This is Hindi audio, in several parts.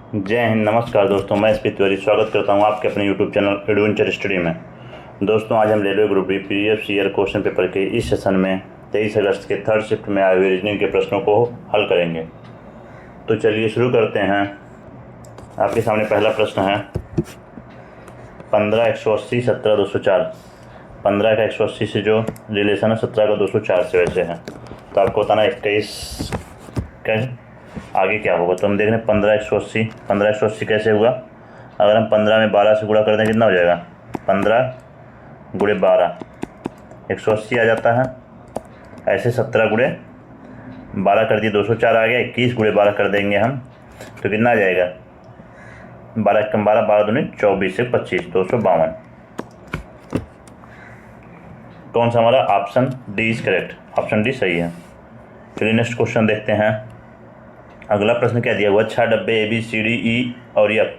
जय हिंद। नमस्कार दोस्तों, मैं एसपी तिवारी स्वागत करता हूं आपके अपने यूट्यूब चैनल एडवेंचर स्टडी में। दोस्तों, आज हम railway group D previous year question paper के इस सेशन में 23 अगस्त के थर्ड शिफ्ट में आए हुए रीजनिंग के प्रश्नों को हल करेंगे। तो चलिए शुरू करते हैं। आपके सामने पहला प्रश्न है 15 180 17 204। 15 का 180 से जो रिलेशन है 17 का 204 से वैसे है, तो आपको बताना 21 का आगे क्या होगा। तो हम देख रहे हैं 15 180 कैसे हुआ। अगर हम 15 में 12 से गुणा कर दें कितना हो जाएगा, 15 गुणे 12 180 आ जाता है। ऐसे 17 गुणे 12 कर दिए 204 आ गया। 21 गुणे 12 कर देंगे हम तो कितना आ जाएगा, 12 कम 12 12 दूनी 24 से 25 252। कौन सा हमारा option D is correct, option D सही है। चलिए नेक्स्ट क्वेश्चन देखते हैं। अगला प्रश्न क्या दिया हुआ, 6 डब्बे A B C D E और एफ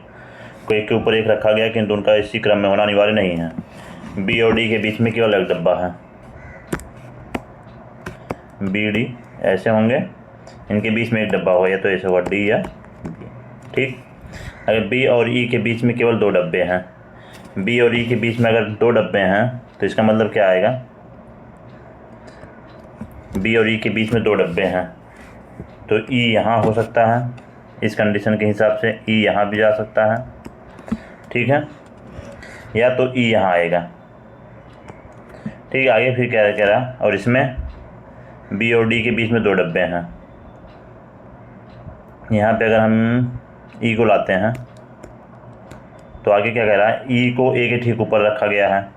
को एक के ऊपर एक रखा गया किंतु उनका इसी क्रम में होना अनिवार्य नहीं है। बी और डी के बीच में केवल एक डब्बा है। बी डी ऐसे होंगे, इनके बीच में एक डब्बा होगा, या तो ऐसे होगा डी या बी। ठीक, अगर बी और ई के बीच में केवल 2 डब्बे हैं, बी और ई के बीच में अगर 2 डब्बे हैं तो इसका मतलब क्या आएगा, बी और ई के बीच में 2 डब्बे हैं तो ई यहाँ हो सकता है। इस कंडीशन के हिसाब से ई यहाँ भी जा सकता है, ठीक है, या तो ई यहाँ आएगा। ठीक है, आगे फिर क्या कह रहा, और इसमें बी और डी के बीच में 2 डब्बे हैं। यहाँ पे अगर हम ई को लाते हैं तो आगे क्या कह रहा है, ई को ए के ठीक ऊपर रखा गया है।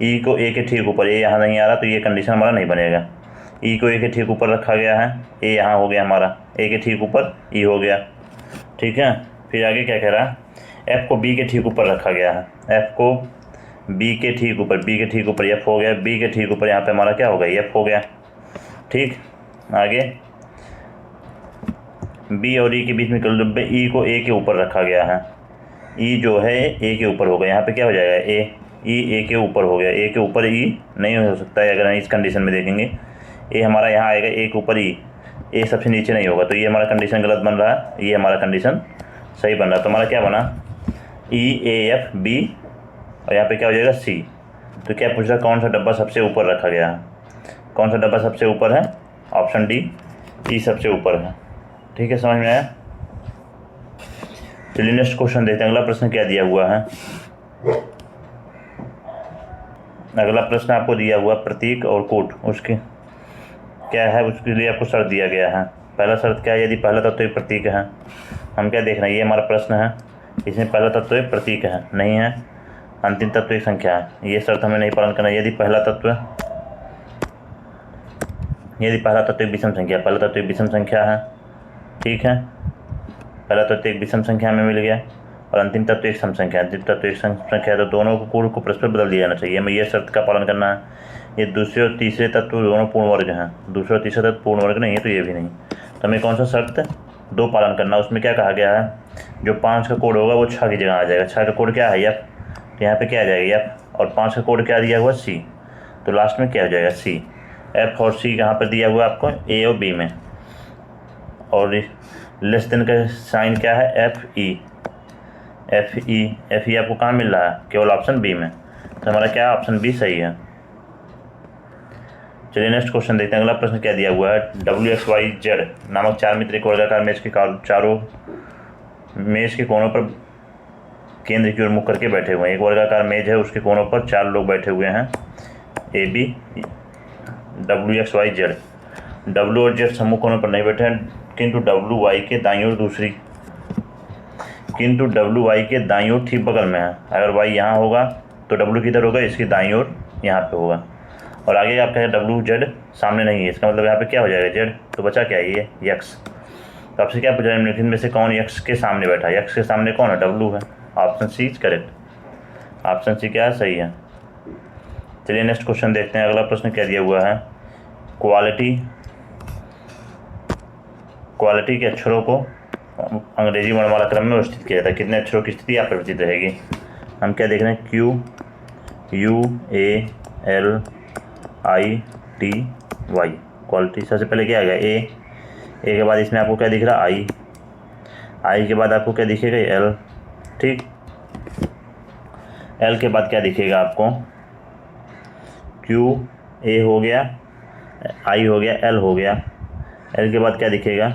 ई को ए के ठीक ऊपर, ए यहाँ नहीं आ रहा तो ये कंडीशन हमारा नहीं बनेगा। ई को ए के ठीक ऊपर रखा गया है, ए यहाँ हो गया हमारा, ए के ठीक ऊपर ई हो गया। ठीक है, फिर आगे क्या कह रहा है, एफ को बी के ठीक ऊपर रखा गया है। एफ को बी के ठीक ऊपर, बी के ठीक ऊपर एफ हो गया, बी के ठीक ऊपर यहाँ पे हमारा क्या हो गया, एफ हो गया। ठीक, आगे बी और ई के बीच में केवल डब्बे, ई को ए के ऊपर रखा गया है। ई जो है ए के ऊपर होगा, यहाँ पे क्या हो जाएगा, ई ए के ऊपर हो गया। ए के ऊपर ई नहीं हो सकता है, अगर हम इस कंडीशन में देखेंगे ए हमारा यहाँ आएगा, ए के ऊपर ई, ए सबसे नीचे नहीं होगा, तो ये हमारा कंडीशन गलत बन रहा है, ये हमारा कंडीशन सही बन रहा है। तो हमारा क्या बना, ई ए एफ बी और यहाँ पे क्या हो जाएगा सी। तो क्या पूछ रहा, कौन सा डब्बा सबसे ऊपर रखा गया है। कौन सा डब्बा सबसे ऊपर है, ऑप्शन डी ई सबसे ऊपर है। ठीक है, समझ में आया। चलिए नेक्स्ट क्वेश्चन देखते हैं। अगला प्रश्न क्या दिया हुआ है। अगला प्रश्न आपको दिया हुआ प्रतीक और कोट, उसके क्या है, उसके लिए आपको शर्त दिया गया है। पहला शर्त क्या है, यदि पहला तत्व एक प्रतीक है। हम क्या देख रहे हैं, ये हमारा प्रश्न है, इसमें पहला तत्व एक प्रतीक है नहीं है, अंतिम तत्व एक संख्या है। ये शर्त हमें नहीं पालन करना। यदि पहला तत्व एक विषम संख्या, पहला तत्व एक विषम संख्या है, ठीक है, पहला तत्व एक विषम संख्या में मिल गया और अंतिम तत्व एक सम संख्या है, अंतिम तत्व एक सम संख्या है, तो दोनों को कोड को परस्पर बदल दिया जाना चाहिए। हमें यह शर्त का पालन करना है। ये दूसरे और तीसरे तत्व दोनों पूर्ण वर्ग हैं, दूसरे और तीसरा तत्व पूर्ण वर्ग नहीं है, तो ये भी नहीं। तो हमें कौन सा शर्त 2 पालन करना है। उसमें क्या कहा गया है, जो 5 का कोड होगा वो 6 की जगह आ जाएगा। 6 का कोड क्या है, एफ, तो यहाँ पे क्या आ जाएगा एफ, और 5 का कोड क्या दिया हुआ सी, तो लास्ट में क्या हो जाएगा सी। एफ और सी कहाँ पर दिया हुआ आपको, ए और बी में, और लेस देन का साइन क्या है, एफ ई आपको कहाँ मिल रहा है, केवल ऑप्शन बी में। तो हमारा क्या ऑप्शन बी सही है। चलिए नेक्स्ट क्वेश्चन देखते हैं। अगला प्रश्न क्या दिया हुआ है, WXYZ नामक 4 मित्र एक वर्गाकार मेज के चारों मेज के कोनों पर केंद्र की ओर मुख करके बैठे हुए हैं। एक वर्गाकार मेज है, उसके कोनों पर 4 लोग बैठे हुए हैं, ए बी WXYZ। W और Z समूह कोनों पर नहीं बैठे हैं, किंतु WY के WY के दाईं ओर ठीक बगल में है। अगर Y यहाँ होगा तो W किधर होगा, इसकी दाईं ओर यहाँ पे होगा। और आगे आप कहें WZ सामने नहीं है, इसका मतलब यहाँ पे क्या हो जाएगा Z, तो बचा क्या है ये X। तो आपसे क्या पूछा है, निम्नलिखित में से कौन X के सामने बैठा है। X के सामने कौन है, W है। Option C is correct, option C क्या है, सही है। चलिए नेक्स्ट क्वेश्चन देखते हैं। अगला प्रश्न क्या दिया हुआ है, क्वालिटी के अक्षरों को अंग्रेजी वर्णमाला क्रम में व्यवस्थित किया जाता है। कितने अक्षरों की स्थिति यहाँ परिवर्तित रहेगी। हम क्या देख रहे हैं, Q U A L I T Y। Quality सबसे पहले क्या आएगा, ए के बाद इसमें आपको क्या दिख रहा है, आई के बाद आपको क्या दिखेगा, एल। ठीक, एल के बाद क्या दिखेगा आपको, क्यू, ए हो गया, आई हो गया, एल हो गया। एल के बाद क्या दिखेगा,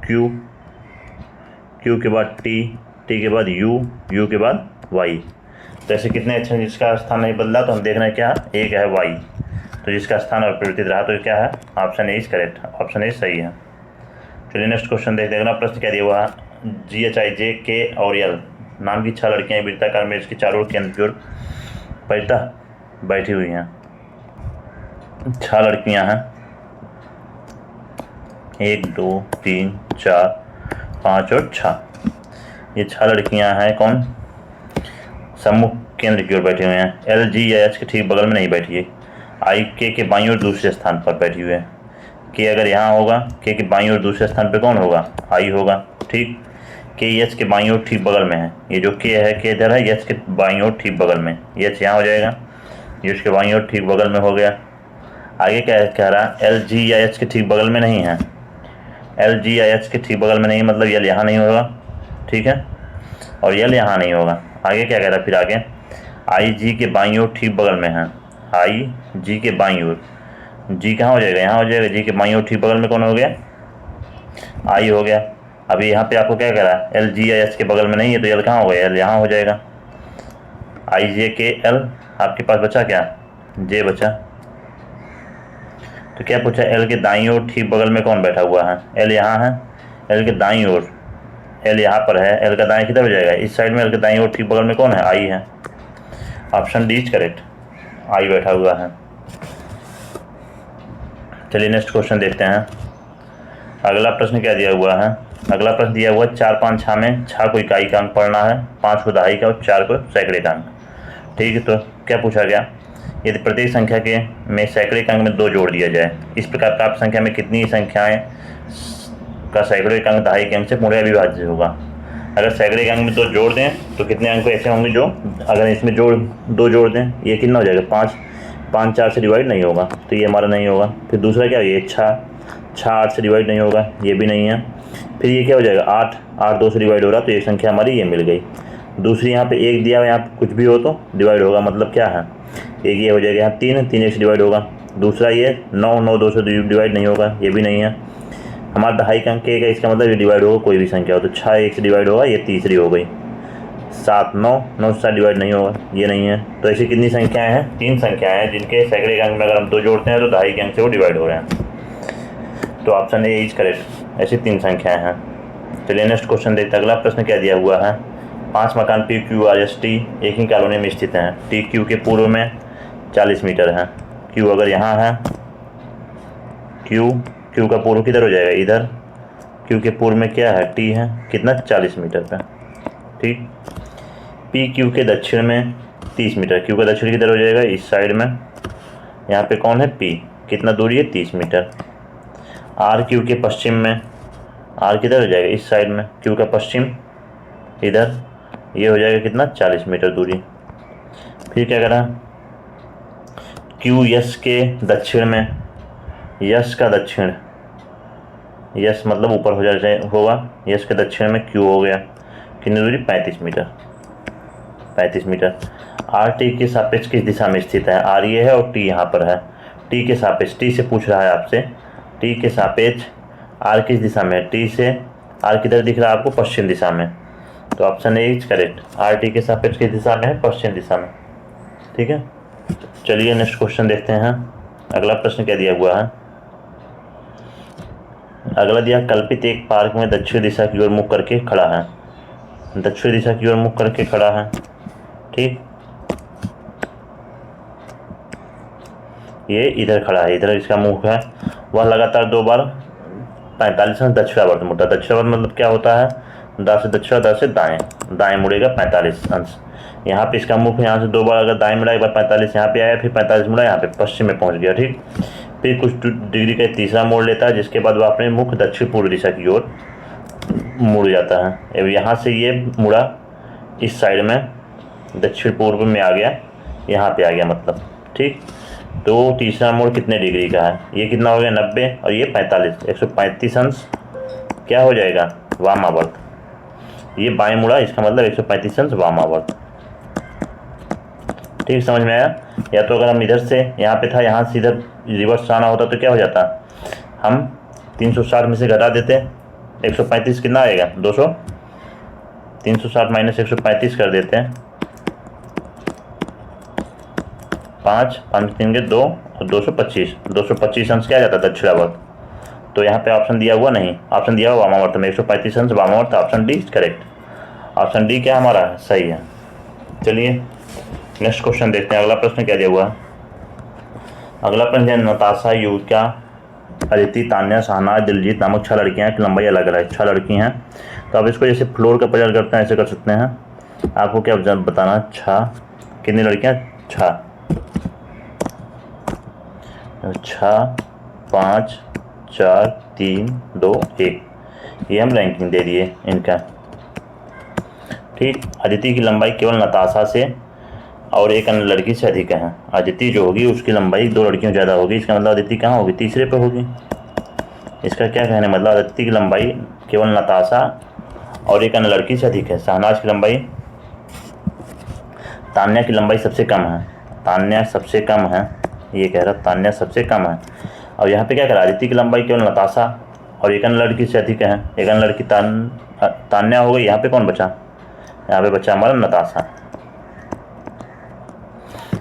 क्यू, क्यू के बाद टी, टी के बाद यू, यू के बाद वाई। तो ऐसे कितने अच्छे, जिसका स्थान नहीं बदला तो हम देख रहे हैं क्या, एक है वाई। तो जिसका स्थान अपरिवर्तित रहा तो क्या है, option A is correct, option A सही है। चलिए नेक्स्ट क्वेश्चन देखते हैं। अगला प्रश्न क्या दिया हुआ है, GHI, K और L नाम की 6 लड़कियां वृत्ताकार मेज के चारों ओर केंद्र की ओर परितः बैठी हुई हैं। 6 लड़कियां हैं, 1 2 3 4 5 और 6। ये 6 लड़कियां हैं कौन, सम्मुख केंद्र की ओर बैठी हुई हैं। L, G या H के ठीक बगल में नहीं बैठी है। I, K के बाईं ओर दूसरे स्थान पर बैठी हुई है। K अगर यहाँ होगा, K के बाईं ओर दूसरे स्थान पर कौन होगा, I होगा। ठीक, K H के बाईं ओर ठीक बगल में है। ये जो K है, K इधर है, H के बाईं ओर ठीक बगल में, H यहाँ हो जाएगा, H के बाईं ओर ठीक बगल में हो गया। आगे क्या कह रहा है, L, G या H के ठीक बगल में नहीं है। L, G या H के ठीक बगल में नहीं, मतलब L यहाँ नहीं होगा, ठीक है, और L यहाँ नहीं होगा। आगे क्या कह रहा है फिर आगे, I, G के बाईं ओर ठीक बगल में है। I, G के बाईं ओर, G कहाँ हो जाएगा, यहाँ हो जाएगा। G के बाईं ओर ठीक बगल में कौन हो गया, I हो गया। अभी यहाँ पे आपको क्या कह रहा है, L, G या H के बगल में नहीं है, तो L कहाँ हो गया, L यहाँ हो जाएगा। I, J, K, L, आपके पास बचा क्या, J बचा। तो क्या पूछा, L के दाईं ओर ठीक बगल में कौन बैठा हुआ है, L यहाँ है। L के दाईं ओर, L यहाँ पर है, L का दाएं किधर हो जाएगा, इस साइड में। L के दाईं ओर ठीक बगल में कौन है, I है। Option D is correct, I बैठा हुआ है। चलिए नेक्स्ट क्वेश्चन देखते हैं। अगला प्रश्न क्या दिया हुआ है, अगला प्रश्न दिया हुआ है 4 5 6 में 6 को इकाई का अंक पढ़ना है, 5 को दहाई का और 4 को सैकड़े का अंक। ठीक है, तो क्या पूछा गया, यदि प्रत्येक संख्या के में सैकड़े के अंक में 2 जोड़ दिया जाए, इस प्रकार प्राप्त संख्या में कितनी संख्याएं का सैकड़े के अंक दहाई के अंक से पूर्ण विभाज्य होगा। अगर सैकड़े के अंक में 2 जोड़ दें तो कितने अंक ऐसे होंगे जो, अगर इसमें 2 जोड़ दें, ये कितना हो जाएगा, 5, 5 4 से डिवाइड नहीं होगा, तो ये हमारा नहीं होगा। फिर दूसरा क्या है, ये 6 8 से डिवाइड नहीं होगा, ये भी नहीं है। फिर ये क्या हो जाएगा, 8 2 से डिवाइड हो रहा, तो ये संख्या हमारी ये मिल गई। दूसरी यहाँ पे 1 दिया हुआ, यहाँ पे कुछ भी हो तो डिवाइड होगा, मतलब क्या है, एक ये हो जाएगा, यहाँ 3 3 1 से डिवाइड होगा। दूसरा ये 9 2 से डिवाइड नहीं होगा, ये भी नहीं है। हमारा दहाई का अंक 1 है, इसका मतलब ये डिवाइड होगा कोई भी संख्या हो, तो 6 1 से डिवाइड होगा, ये तीसरी हो गई। 7 9 से डिवाइड नहीं होगा, ये नहीं है। तो ऐसी कितनी संख्याएं हैं, 3 संख्याएं हैं जिनके सैकड़े के अंक में अगर हम 2 जोड़ते हैं तो दहाई के अंक से वो डिवाइड हो रहे हैं। तो ऑप्शन ए इज करेक्ट, ऐसी 3 संख्याएं हैं। चलिए नेक्स्ट क्वेश्चन देखते हैं। अगला प्रश्न क्या दिया हुआ है, 5 मकान P Q R S T एक ही कॉलोनी में स्थित हैं। टी क्यू के पूर्व में 40 मीटर है। क्यू अगर यहाँ है, क्यू का पूर्व किधर हो जाएगा, इधर। क्यू के पूर्व में क्या है, टी है, कितना 40 मीटर पे। ठीक, पी क्यू के दक्षिण में 30 मीटर। क्यू का दक्षिण किधर हो जाएगा, इस साइड में। यहाँ पे कौन है, पी, कितना दूरी है, 30 मीटर। आर क्यू के पश्चिम में, आर किधर हो जाएगा, इस साइड में। क्यू का पश्चिम इधर, ये हो जाएगा कितना, 40 मीटर दूरी। फिर क्या करा, क्यू यस के दक्षिण में, यस का दक्षिण, यस मतलब ऊपर हो जाए होगा, यस के दक्षिण में क्यू हो गया, कितनी दूरी, 35 मीटर। 35 मीटर। आर टी के सापेक्ष किस दिशा में स्थित है, आर ये है और टी यहाँ पर है। टी के सापेक्ष, टी से पूछ रहा है आपसे, टी के सापेक्ष आर किस दिशा में है, टी से आर किधर दिख रहा है आपको, पश्चिम दिशा में। तो option A is correct, R T के सापेक्ष किस दिशा में है, पश्चिम दिशा में। ठीक है, चलिए नेक्स्ट क्वेश्चन देखते हैं। अगला प्रश्न क्या दिया हुआ है, अगला दिया, कल्पित एक पार्क में दक्षिण दिशा की ओर मुख करके खड़ा है। दक्षिण दिशा की ओर मुख करके खड़ा है। ठीक, ये इधर खड़ा है, इधर इसका मुख है। वह लगातार 2 बार 45 अंश दक्षिणावर्त मुड़ा। दक्षिणावर्त मतलब क्या होता है, दा से दक्षिण, दा से दाएं, दाएं मुड़ेगा 45 अंश। यहाँ पे इसका मुख, यहाँ से 2 बार अगर दाएं मुड़ा, एक बार 45 यहाँ पे आया, फिर 45 मुड़ा, यहाँ पे पश्चिम में पहुँच गया। ठीक, फिर कुछ डिग्री का तीसरा मोड़ लेता है, जिसके बाद वह अपने मुख दक्षिण पूर्व दिशा की ओर मुड़ जाता है। अब यहाँ से ये मुड़ा इस साइड में, दक्षिण पूर्व में आ गया, यहाँ पे आ गया मतलब। ठीक, तो तीसरा मोड़ कितने डिग्री का है, ये कितना हो गया, 90, और ये 45, 135 अंश क्या हो जाएगा, वामावर्त। ये बाएं मुड़ा, इसका मतलब 135 अंश वामावर्त। ठीक, समझ में आया? या तो अगर हम इधर से यहाँ पे था, यहाँ से इधर रिवर्स आना होता तो क्या हो जाता, हम 360 में से घटा देते, 135 कितना आएगा 200, 360 माइनस 135 कर देते हैं, 5 5 3 के 2 और 225 अंश क्या जाता दक्षिणावर्त। तो यहाँ पे ऑप्शन दिया हुआ नहीं, ऑप्शन दिया हुआ वामावर्त में 135 अंश वामावर्त, option D is correct. Option D क्या हमारा सही है। चलिए नेक्स्ट क्वेश्चन देखते हैं। अगला प्रश्न क्या दिया हुआ है? अगला प्रश्न है नताशा, युविका, अदिति, तान्या, शहनाज, दिलजीत नामक 6 लड़कियां हैं, लंबाई अलग अलग 6 लड़की हैं। तो अब इसको जैसे फ्लोर का प्रचार करते हैं ऐसे कर सकते हैं। आपको क्या बताना, 6 कितनी लड़कियां, 6 5 4 3 2 1, ये हम रैंकिंग दे दिए इनका। ठीक, अदिति की लंबाई केवल नताशा से और एक अन्य लड़की से अधिक है। अदिति जो होगी उसकी लंबाई 2 लड़कियों ज़्यादा होगी, इसका मतलब अदिति कहाँ होगी, तीसरे पे होगी। इसका क्या कहने मतलब अदिति की लंबाई केवल नताशा और एक अन्य लड़की से अधिक है। शहनाज की लंबाई, तान्या की लंबाई सबसे कम है, तान्या सबसे कम है, ये कह रहा तान्या सबसे कम है। और यहाँ पे क्या करा, अदिति की लंबाई केवल नताशा और एक अन्य लड़की से अधिक है। एक अन्य लड़की तान्या हो गई, यहाँ पे कौन बचा, यहाँ पे बचा हमारा नताशा।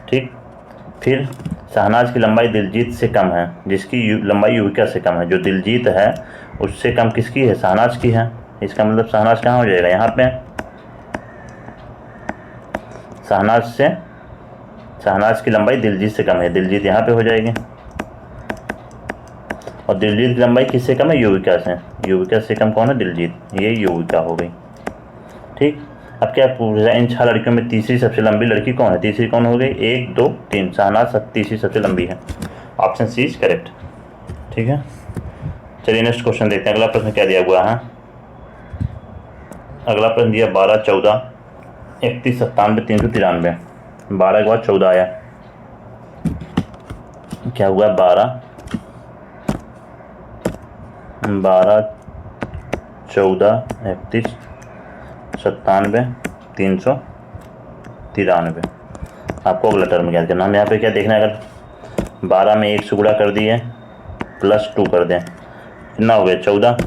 ठीक, फिर शहनाज की लंबाई दिलजीत से कम है, जिसकी लंबाई युविका से कम है। जो दिलजीत है उससे कम किसकी है, शहनाज की है। इसका मतलब शहनाज कहाँ हो जाएगा, यहाँ पे शहनाज की लंबाई दिलजीत से कम है, दिलजीत यहाँ पे हो जाएगी। और दिलजीत की लंबाई किससे कम है, युविका से। युविका से कम कौन है, दिलजीत, ये युविका हो गई। ठीक, अब क्या पूछ रहा है, इन 6 लड़कियों में तीसरी सबसे लंबी लड़की कौन है। तीसरी कौन हो गई, 1 2 3, शहनाज तीसरी सबसे लंबी है, ऑप्शन सी इज करेक्ट। ठीक है, चलिए नेक्स्ट क्वेश्चन देखते हैं। अगला प्रश्न क्या दिया हुआ है? अगला प्रश्न दिया 12 14 31 97 393। 12 के बाद 14 आया, क्या हुआ, 12 14 31 97 393। आपको अगला टर्म याद करना। हम यहाँ पे क्या देखना है, अगर 12 में 1 से गुणा कर दिए प्लस 2 कर दें, कितना हो गया 14।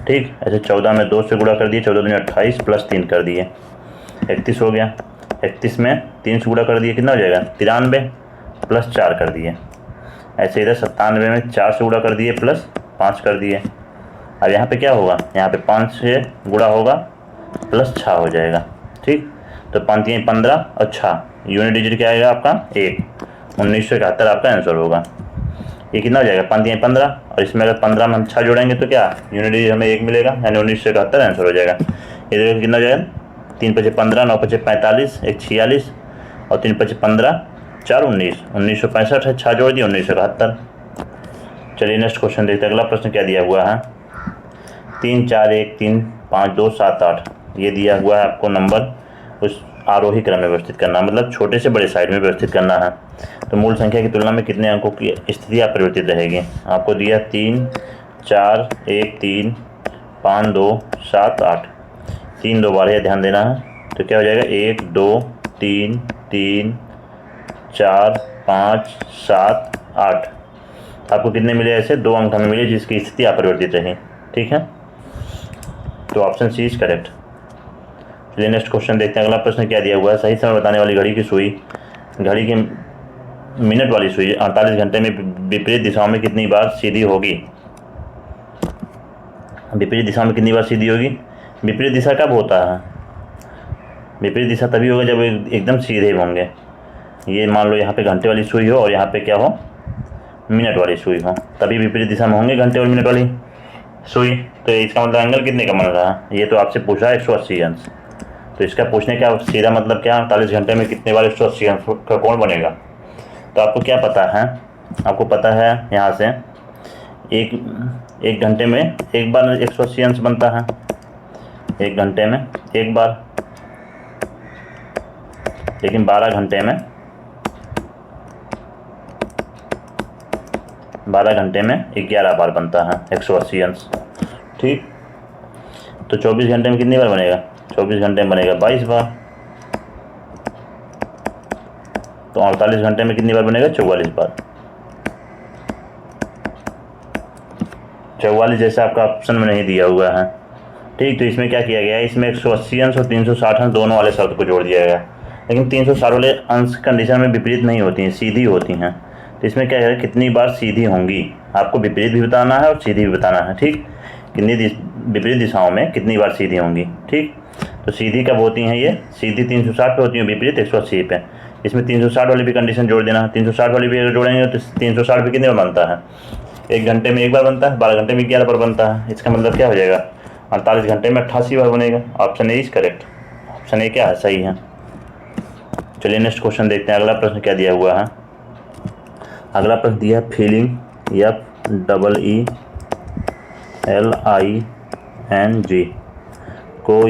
ठीक, ऐसे 14 में 2 से गुणा कर दिए, 14 दूनी 28 प्लस 3 कर दिए 31 हो गया। 31 में 3 से गुणा कर दिए, कितना हो जाएगा 93 प्लस 4 कर दिए। ऐसे इधर 97 में 4 से गुणा कर दिए प्लस 5 कर दिए। अब यहाँ पे क्या होगा, यहाँ पे 5 से गुणा होगा प्लस 6 हो जाएगा। ठीक, तो 5 3 15 और 6 यूनिट डिजिट क्या आएगा आपका 1, 1971 आपका आंसर होगा। ये कितना हो जाएगा 5 3 15, और इसमें अगर 15 में हम 6 जोड़ेंगे तो क्या यूनिट डिजिट हमें 1 मिलेगा, यानी 1971 आंसर हो जाएगा। ये देखो कितना हो जाएगा, 3 5 15, 9 5 45, 1 46 और 3 5 15, 4 19, 1965 है, 6 जोड़ दिए 1971। चलिए नेक्स्ट क्वेश्चन देखते हैं। अगला प्रश्न क्या दिया हुआ है, 3 4 1 3 5 2 7 8, ये दिया हुआ है आपको नंबर, उस आरोही क्रम में व्यवस्थित करना, मतलब छोटे से बड़े साइड में व्यवस्थित करना है। तो मूल संख्या की तुलना में कितने अंकों की स्थिति अपरिवर्तित रहेगी। आपको दिया 3 4 1 3 5 2 7 8, 3 2 बार, ध्यान देना है। तो क्या हो जाएगा 1 2 3 3 4 5 7 8। आपको कितने मिले, ऐसे 2 अंक हमें मिले जिसकी स्थिति अपरिवर्तित रही। ठीक है, तो ऑप्शन सी इज करेक्ट। चलिए नेक्स्ट क्वेश्चन देखते हैं। अगला प्रश्न क्या दिया हुआ है, सही समय बताने वाली घड़ी की सुई, घड़ी की मिनट वाली सुई 48 घंटे में विपरीत दिशाओं में कितनी बार सीधी होगी। विपरीत दिशा में कितनी बार सीधी होगी। विपरीत दिशा कब होता है, विपरीत दिशा तभी होगा जब एकदम सीधे होंगे। ये मान लो यहाँ पे घंटे वाली सुई हो और यहाँ पे क्या हो, मिनट वाली सुई हो, तभी विपरीत दिशा में होंगे घंटे और मिनट वाली सुई। तो इसका मतलब एंगल कितने का बन रहा है, ये तो आपसे पूछा है 180 अंश। तो इसका पूछने का सीधा मतलब क्या, 48 घंटे में कितने बार 180 अंश का कोण बनेगा। तो आपको क्या पता है, आपको पता है यहाँ से एक घंटे में एक बार 180 अंश बनता है, एक घंटे में एक बार, लेकिन 12 घंटे में 11 बार बनता है 180 अंश। ठीक, तो 24 घंटे में कितनी बार बनेगा? 24 घंटे में बनेगा 22 बार। तो 48 घंटे में कितनी बार बनेगा? 44 बार। 44 जैसा आपका ऑप्शन में नहीं दिया हुआ है, ठीक। तो इसमें क्या किया गया है, इसमें 180 अंश और 360 अंश दोनों वाले शब्द को जोड़ दिया गया। लेकिन 360 वाले अंश कंडीशन में विपरीत नहीं होती हैं, सीधी होती हैं। तो इसमें क्या है, कितनी बार सीधी होंगी, आपको विपरीत भी बताना है और सीधी भी बताना है, ठीक। कितनी विपरीत दिशाओं में कितनी बार सीधी होंगी, ठीक। तो सीधी कब होती हैं ये? सीधी 360 पे होती है, विपरीत 180 पे। इसमें 360 वाली भी कंडीशन जोड़ देना है। 360 वाली भी अगर जोड़ेंगे तो 360 पे कितने बार बनता है? 1 घंटे में 1 बार बनता है, 12 घंटे में 11 बार बनता है। इसका मतलब क्या हो जाएगा? 48 घंटे में 88 बार बनेगा। Option A is correct. Option A क्या है? सही है। चलिए नेक्स्ट क्वेश्चन देखते हैं। अगला प्रश्न क्या दिया हुआ है? अगला प्रश्न दिया है फीलिंग, FEELING को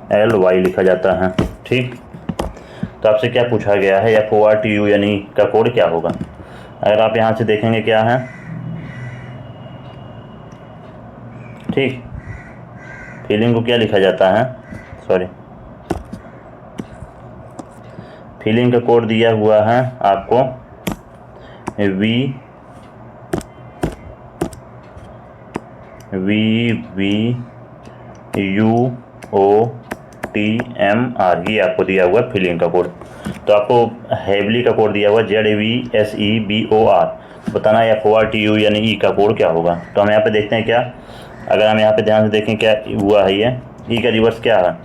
HEAVILY लिखा जाता है, ठीक। तो आपसे क्या पूछा गया है, FORTU यानी का कोड क्या होगा? अगर आप यहाँ से देखेंगे क्या है, ठीक। फीलिंग को क्या लिखा जाता है, सॉरी, फीलिंग का कोड दिया हुआ है आपको VVUOTMR, ये आपको दिया हुआ है फीलिंग का कोड। तो आपको हेवली का कोड दिया हुआ है ZEVSEBOR, बताना है FORTU यानी ई का कोड क्या होगा। तो हम यहाँ पे देखते हैं क्या, अगर हम यहाँ पे ध्यान से देखें क्या हुआ है, ये ई का रिवर्स क्या है,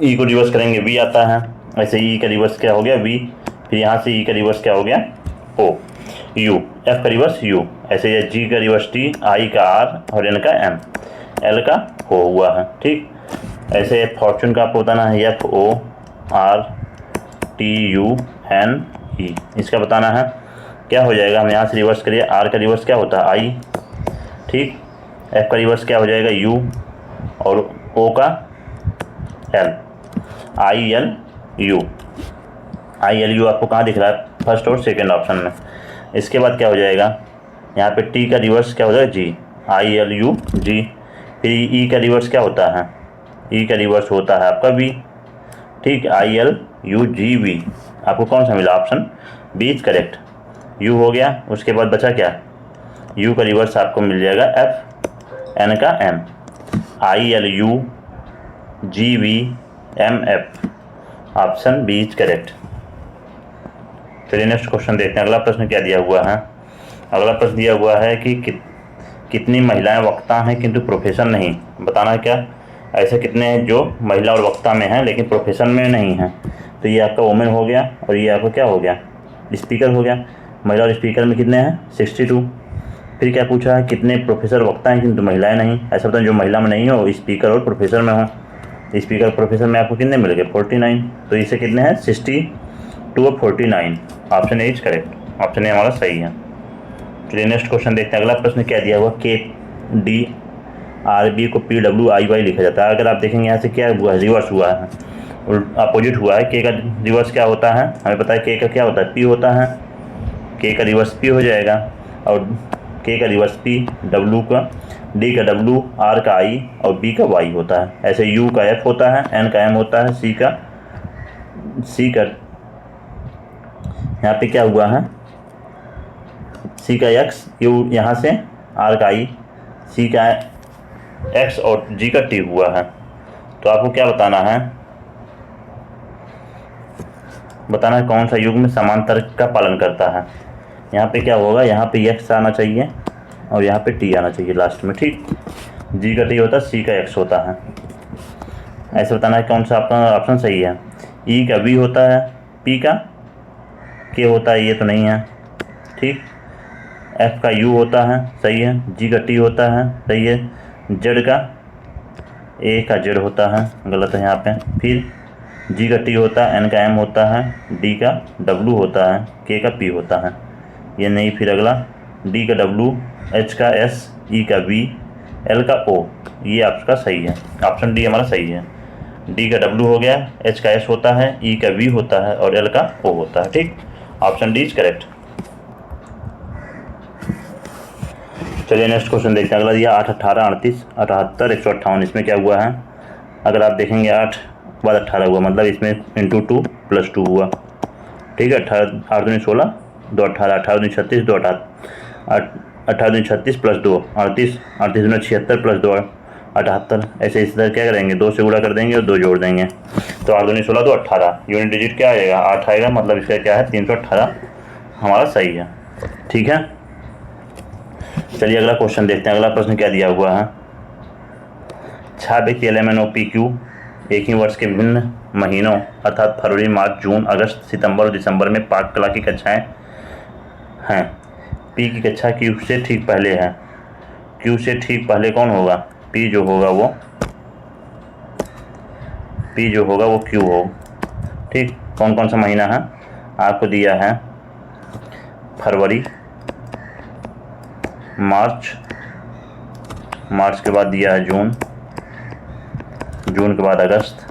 ई को रिवर्स करेंगे वी आता है। ऐसे ई का रिवर्स क्या हो गया? वी। फिर यहाँ से ई का रिवर्स क्या हो गया? ओ। यू। एफ का रिवर्स यू। ऐसे ये जी का रिवर्स टी, आई का आर और एन का एम, एल का ओ हुआ है, ठीक। ऐसे फॉर्चून का आपको बताना है FORTUNE, इसका बताना है क्या हो जाएगा। हम यहाँ से रिवर्स करिए, आर का रिवर्स क्या होता है? आई, ठीक। एफ का रिवर्स क्या हो जाएगा? यू। और ओ का एल, ILU। ILU आपको कहाँ दिख रहा है? फर्स्ट और सेकेंड ऑप्शन में। इसके बाद क्या हो जाएगा, यहाँ पे टी का रिवर्स क्या हो जाएगा? जी, ILU जी। फिर ई का रिवर्स क्या होता है? ई का रिवर्स होता है आपका वी, ठीक, ILUGV। आपको कौन सा मिला? Option B is correct. U हो गया, उसके बाद बचा क्या? यू का रिवर्स आपको मिल जाएगा एफ, एन का M, ILUGVMF। Option B is correct. चलिए नेक्स्ट क्वेश्चन देखते हैं। अगला प्रश्न क्या दिया हुआ है? अगला प्रश्न दिया हुआ है कि कितनी महिलाएं वक्ता हैं किंतु प्रोफेशन नहीं, बताना है क्या, ऐसे कितने हैं जो महिला और वक्ता में हैं लेकिन प्रोफेशन में नहीं हैं। तो ये आपका वोमेन हो गया और ये आपका क्या हो गया? स्पीकर हो गया। महिला और स्पीकर में कितने हैं? 62। फिर क्या पूछा है? कितने प्रोफेसर वक्ता हैं किंतु महिलाएं नहीं। ऐसा बताएं जो महिला में नहीं हो, स्पीकर और प्रोफेसर में हो। स्पीकर और प्रोफेसर में आपको कितने मिल गए? 49। तो इससे कितने हैं? 62 और 49। Option A is correct. Option A हमारा सही है। चलिए नेक्स्ट क्वेश्चन देखते हैं। अगला प्रश्न क्या दिया हुआ? KDRB को PWIY लिखा जाता है। अगर आप देखेंगे यहाँ से क्या हुआ है? रिवर्स हुआ है, अपोजिट हुआ है। के का रिवर्स क्या होता है? हमें पता है के का क्या होता है? पी होता है। के का रिवर्स पी हो जाएगा और के का रिवर्स पी, डब्लू का डी का डब्लू, आर का आई और बी का वाई होता है। ऐसे यू का एफ होता है, एन का एम होता है, सी का यहाँ पे क्या हुआ है? सी का एक्स, यू यहाँ से, आर का आई, सी का एक्स और जी का टी हुआ है। तो आपको क्या बताना है? बताना है कौन सा युग्म समान तर्क का पालन करता है। यहाँ पे क्या होगा? यहाँ पे एक्स आना चाहिए और यहाँ पे टी आना चाहिए लास्ट में, ठीक। जी का टी होता है, सी का एक्स होता है। ऐसे बताना है कौन सा आपका ऑप्शन सही है। ई का वी होता है, पी का के होता है, ये तो नहीं है, ठीक। एफ का यू होता है, सही है। जी का टी होता है, सही है। जेड का ए का जेड होता है, गलत है यहाँ पे। फिर जी का टी होता है, एन का एम होता है, डी का डब्लू होता है, के का पी होता है, ये नहीं। फिर अगला डी का डब्लू, एच का एस, ई का वी, एल का ओ, ये आपका सही है। ऑप्शन डी हमारा सही है। डी का डब्लू हो गया, एच का एस होता है, ई का वी होता है और एल का ओ होता है, ठीक। Option D is correct. चलिए नेक्स्ट क्वेश्चन देखते हैं। अगला दिया 8 18 38 78 158। इसमें क्या हुआ है, अगर आप देखेंगे 8 के बाद 18 हुआ, मतलब इसमें इंटू 2 + 2 हुआ। ठीक है, 18 8 दूनी 16 2 18 18 दूनी 36 2 18 दूनी 36 + 2 38 38 दूनी 76 + 2 78। ऐसे इस तरह क्या करेंगे, 2 से गुणा कर देंगे और 2 जोड़ देंगे। तो 8 दूनी 16 2 18, यूनिट डिजिट क्या आएगा 8 आएगा, मतलब इसका क्या है 318 हमारा सही है। ठीक है, चलिए अगला क्वेश्चन देखते हैं। अगला प्रश्न क्या दिया हुआ है, 6 व्यक्ति LMNOPQ एक ही वर्ष के विभिन्न महीनों अर्थात फरवरी मार्च जून अगस्त सितंबर और दिसंबर में पाक कला की कक्षाएं हैं। पी की कक्षा क्यू से ठीक पहले है। क्यू से ठीक पहले कौन होगा, पी जो होगा वो क्यू हो। ठीक, कौन कौन सा महीना है आपको दिया है, फरवरी मार्च के बाद दिया है जून के बाद अगस्त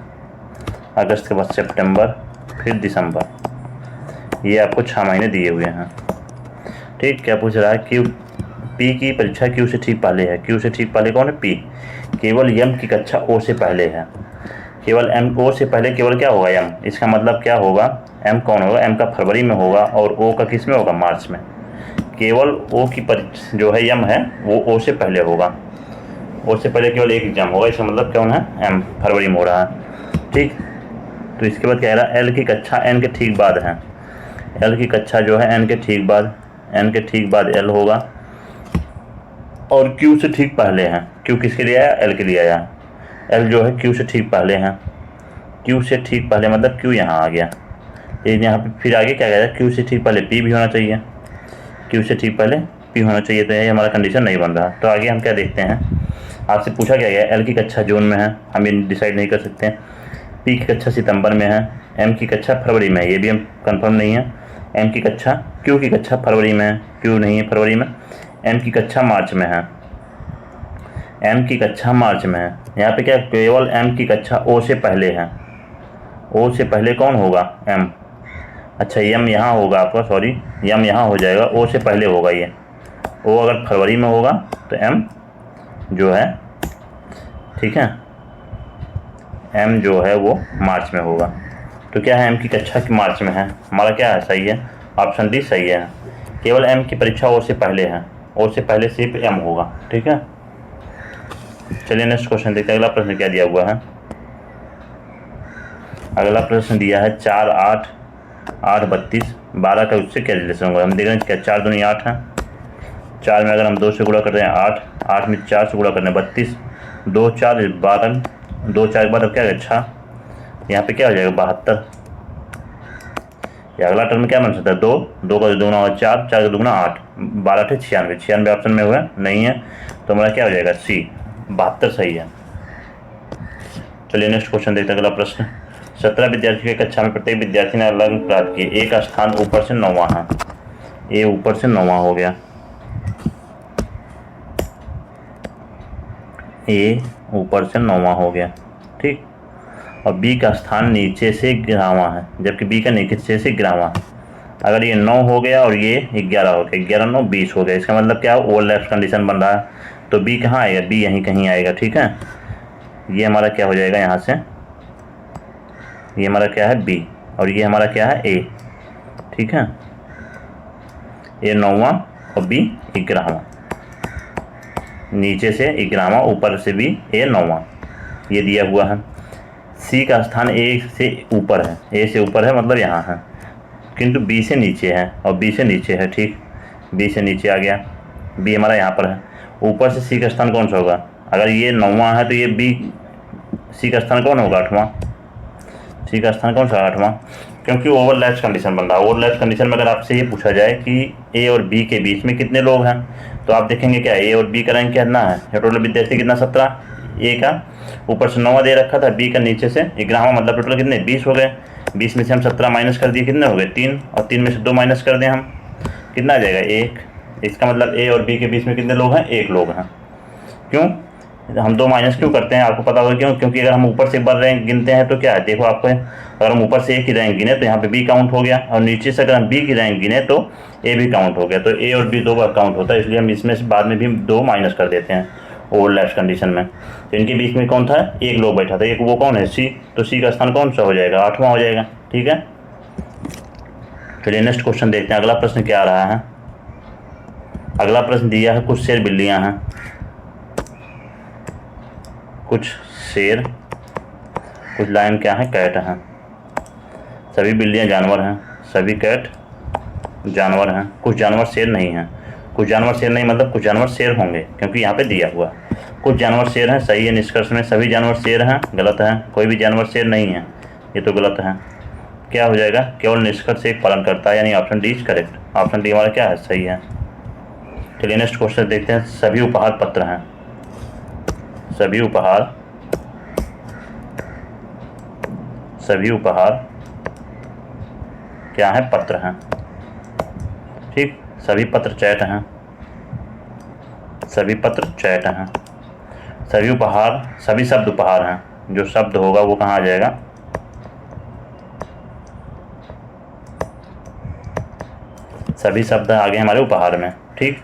के बाद सितंबर, फिर दिसंबर। ये आपको 6 महीने दिए हुए हैं। ठीक, क्या पूछ रहा है, क्यू पी की परीक्षा क्यू से ठीक पहले है। क्यू से ठीक पहले कौन है, पी। केवल एम की कक्षा ओ से पहले है। केवल एम ओ से पहले केवल क्या होगा, एम। इसका मतलब क्या होगा, एम कौन होगा, एम का फरवरी में होगा और ओ का किस में होगा, मार्च में। केवल ओ की जो है एम है वो ओ से पहले होगा। ओ से पहले केवल एक एग्जाम होगा, इसका मतलब कौन है, एम फरवरी में हो रहा है। ठीक, तो इसके बाद क्या है, एल की कक्षा एन के ठीक बाद है। एल की कक्षा जो है एन के ठीक बाद एल होगा और क्यू से ठीक पहले है। क्यू किसके लिए आया, एल के लिए आया। एल जो है क्यू से ठीक पहले है। क्यू से ठीक पहले मतलब क्यू यहाँ आ गया, यहाँ पे फिर आगे क्या कह, क्यू से ठीक पहले पी भी होना चाहिए। क्यू से ठीक पहले पी होना चाहिए, तो ये हमारा कंडीशन नहीं बन रहा। तो आगे हम क्या देखते हैं, आपसे पूछा क्या गया, एल की कक्षा जून में है, हम ये डिसाइड नहीं कर सकते हैं। पी की कक्षा सितंबर में है, एम की कक्षा फरवरी में है, ये भी हम कंफर्म नहीं है। एम की कक्षा क्यू की कक्षा फरवरी में है, क्यू नहीं है फरवरी में। एम की कक्षा मार्च में है, एम की कक्षा मार्च में है। यहाँ पे क्या, केवल एम की कक्षा ओ से पहले है। ओ से पहले कौन होगा, एम। अच्छा, एम यहाँ होगा आपका, सॉरी एम यहाँ हो जाएगा, ओ से पहले होगा ये। ओ अगर फरवरी में होगा तो एम जो है, ठीक है, एम जो है वो मार्च में होगा। तो क्या है, एम की कक्षा की मार्च में है, हमारा क्या है, सही है, ऑप्शन डी सही है। केवल एम की परीक्षा ओ से पहले है, ओ से पहले सिर्फ एम होगा। ठीक है, चलिए नेक्स्ट क्वेश्चन देखते हैं। अगला प्रश्न क्या दिया हुआ है, अगला प्रश्न दिया है 4 8 8 32 12 का उससे क्या रिलेशन होगा। हम देख रहे हैं क्या, 4 दूनी 8 है, 4 में अगर हम 2 से गुणा कर रहे हैं 8, 8 में 4 से गुणा कर रहे हैं 32, 2 4 12, 2 4 के बाद अब क्या है 6, यहाँ पे क्या हो जाएगा 72। अगला टर्म क्या बन सकता है, 2 2 का दुगुना हुआ 4, 4 का दुगुना 8, 12 × 96, 96 ऑप्शन में हुआ नहीं है, तो हमारा क्या हो जाएगा, सी 72 सही है। चलिए नेक्स्ट क्वेश्चन देखते हैं। अगला प्रश्न, 17 विद्यार्थियों की कक्षा में प्रत्येक विद्यार्थी ने अलग अंक प्राप्त किए, ए का स्थान ऊपर से 9वां है। ए ऊपर से 9वां हो गया, ए ऊपर से 9वां हो गया। ठीक, और बी का स्थान नीचे से 11वां है, जबकि बी का नीचे से 11वां। अगर ये 9 हो गया और ये 11 हो गया, 11 9 20 हो गया, इसका मतलब क्या, ओवरलैप्स कंडीशन बन रहा है। तो बी कहाँ आएगा, बी यहीं कहीं आएगा। ठीक है, ये हमारा क्या हो जाएगा, यहाँ से ये हमारा क्या है, बी, और ये हमारा क्या है, ए। ठीक है, ए 9वां और बी 11वां, नीचे से 11वां, ऊपर से भी ए 9वां, ये दिया हुआ है। सी का स्थान ए से ऊपर है, ए से ऊपर है मतलब यहाँ है, किंतु बी से नीचे है और बी से नीचे है। ठीक, बी से नीचे आ गया, बी हमारा यहाँ पर है। ऊपर से सी का स्थान कौन सा होगा, अगर ये 9वां है तो ये बी, सी का स्थान कौन होगा, 8वां। सी का स्थान कौन सा, 8वां, क्योंकि ओवरलैप्स कंडीशन बन रहा है। ओवरलैप्स कंडीशन में अगर आपसे ये पूछा जाए कि ए और बी के बीच में कितने लोग हैं, तो आप देखेंगे क्या, ए और बी का रैंक कितना है, टोटल विद्यार्थी कितना, 17। ए का ऊपर से 9वां दे रखा था, बी का नीचे से 11वां, मतलब टोटल कितने, 20 हो गए। 20 में से हम 17 माइनस कर दिए, कितने हो गए, 3, और 3 में से 2 माइनस कर दें हम, कितना आ जाएगा, 1। इसका मतलब ए और बी के बीच में कितने लोग हैं, 1 लोग हैं। क्यों, हम 2 माइनस क्यों करते हैं आपको पता होगा क्यों, क्योंकि अगर हम ऊपर से एक बार रैंक गिनते हैं तो क्या है, देखो आपको अगर हम ऊपर से ए की रैंक गिने तो यहाँ पे बी काउंट हो गया, और नीचे से अगर हम बी की रैंक गिने तो ए भी काउंट हो गया। तो ए और बी 2 बार काउंट होता है, इसलिए हम इसमें से बाद में भी 2 माइनस कर देते हैं ओवरलैप्स कंडीशन में। तो इनके बीच में कौन था, एक लोग बैठा था, एक वो कौन है, सी। तो सी का स्थान कौन सा हो जाएगा, 8वां हो जाएगा। ठीक है, चलिए नेक्स्ट क्वेश्चन देखते हैं। अगला प्रश्न क्या आ रहा है। अगला प्रश्न दिया है कुछ शेर बिल्लियां हैं, कुछ शेर, कुछ लायन क्या है, कैट हैं। सभी बिल्लियां जानवर हैं, सभी कैट जानवर हैं, कुछ जानवर शेर नहीं हैं। कुछ जानवर शेर नहीं मतलब कुछ जानवर शेर होंगे, क्योंकि यहाँ पे दिया हुआ कुछ जानवर शेर हैं, सही है। निष्कर्ष में सभी जानवर शेर हैं, गलत है। कोई भी जानवर शेर नहीं है, ये तो गलत है। क्या हो जाएगा, केवल निष्कर्ष एक पालन करता है, यानी option D is correct. Option D हमारा क्या है, सही है। चलिए नेक्स्ट क्वेश्चन देखते हैं। सभी उपहार पत्र हैं, सभी उपहार क्या है, पत्र हैं। ठीक, सभी पत्र चैट हैं, सभी पत्र चैट हैं। सभी उपहार, सभी शब्द उपहार हैं, जो शब्द होगा वो कहाँ आ जाएगा, सभी शब्द आगे हमारे उपहार में। ठीक,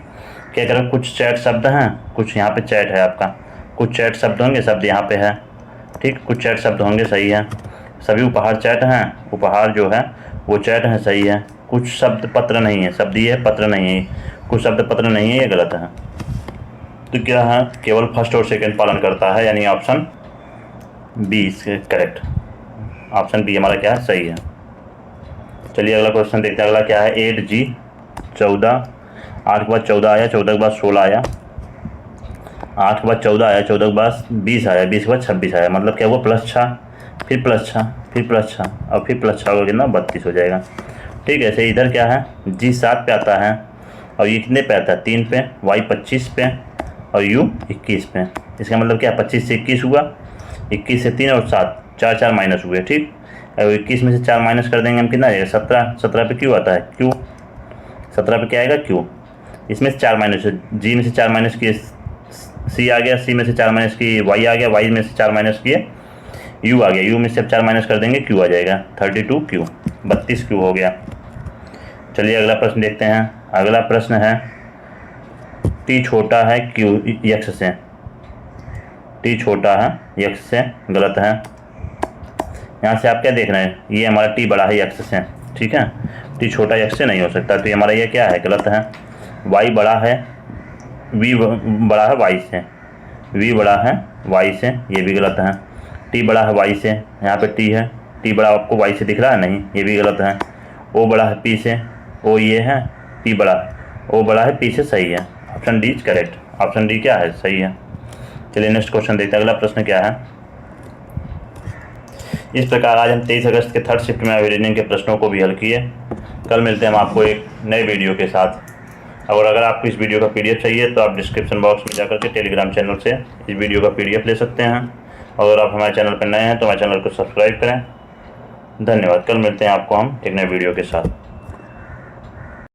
क्या करें, कुछ चैट शब्द हैं, कुछ यहाँ पे चैट है आपका, कुछ चैट शब्द होंगे, शब्द यहाँ पे है। ठीक, कुछ चैट शब्द होंगे, सही है। सभी उपहार चैट हैं, उपहार जो है वो चैट है, सही है। कुछ शब्द पत्र नहीं है, शब्द ये है, पत्र नहीं है। कुछ शब्द पत्र नहीं है, ये गलत है। तो क्या है, केवल फर्स्ट और सेकंड पालन करता है, यानी option B correct. Option B हमारा क्या है, सही है। चलिए अगला क्वेश्चन देखते हैं। अगला क्या है, 8G 14, 8 के बाद 14 आया, 14 के बाद 16 आया, 8 के बाद 14 आया, 14 के बाद 20 आया, 20 के बाद 26 आया, मतलब क्या हुआ, +6, फिर +6, फिर +6 और फिर +6 होगा, कितना 32 हो जाएगा। ठीक है, ऐसे इधर क्या है, G 7 पे आता है, और ये कितने पे आता है, 3 पे, Y 25 पे और U 21 पे। इसका मतलब क्या, 25 से 21 हुआ, 21 से 3 और 7, 4 माइनस हुए। ठीक, अब 21 में से 4 माइनस कर देंगे हम, कितना आएगा, 17। 17 पे क्यों आता है, क्यू। 17 पे क्या आएगा, क्यू। इसमें से 4 माइनस, जी में से 4 माइनस किए सी आ गया, सी में से 4 माइनस किए वाई आ गया, वाई में से 4 माइनस किए यू आ गया, यू में से अब 4 माइनस कर देंगे, क्यू आ जाएगा, 32 क्यू, 32 क्यू हो गया। चलिए अगला प्रश्न देखते हैं। अगला प्रश्न है, टी छोटा है क्यू यक्स से, टी छोटा है यक्स से, गलत है। यहाँ से आप क्या देख रहे हैं, ये हमारा टी बड़ा है यक्स से। ठीक है, टी छोटा यक्स से नहीं हो सकता, तो ये हमारा ये क्या है, गलत है। वाई बड़ा है, वी बड़ा है वाई से, वी बड़ा है वाई से, ये भी गलत है। टी बड़ा है वाई से, यहाँ पे टी है, टी बड़ा आपको वाई से दिख रहा है, नहीं, ये भी गलत है। ओ बड़ा है पी से, ओ ये है, पी बड़ा है, ओ बड़ा है पी से, सही है। Option D is correct. Option D क्या है, सही है। चलिए नेक्स्ट क्वेश्चन देखते हैं। अगला प्रश्न क्या है, इस प्रकार आज हम 23 अगस्त के थर्ड शिफ्ट में रीजनिंग के प्रश्नों को भी हल किए। कल मिलते हैं हम आपको एक नए वीडियो के साथ। और अगर आपको इस वीडियो का PDF चाहिए तो आप डिस्क्रिप्शन बॉक्स में जाकर के टेलीग्राम चैनल से इस वीडियो का PDF ले सकते हैं। और अगर आप हमारे चैनल पर नए हैं तो हमारे चैनल को सब्सक्राइब करें। धन्यवाद। कल मिलते हैं आपको हम एक नए वीडियो के साथ।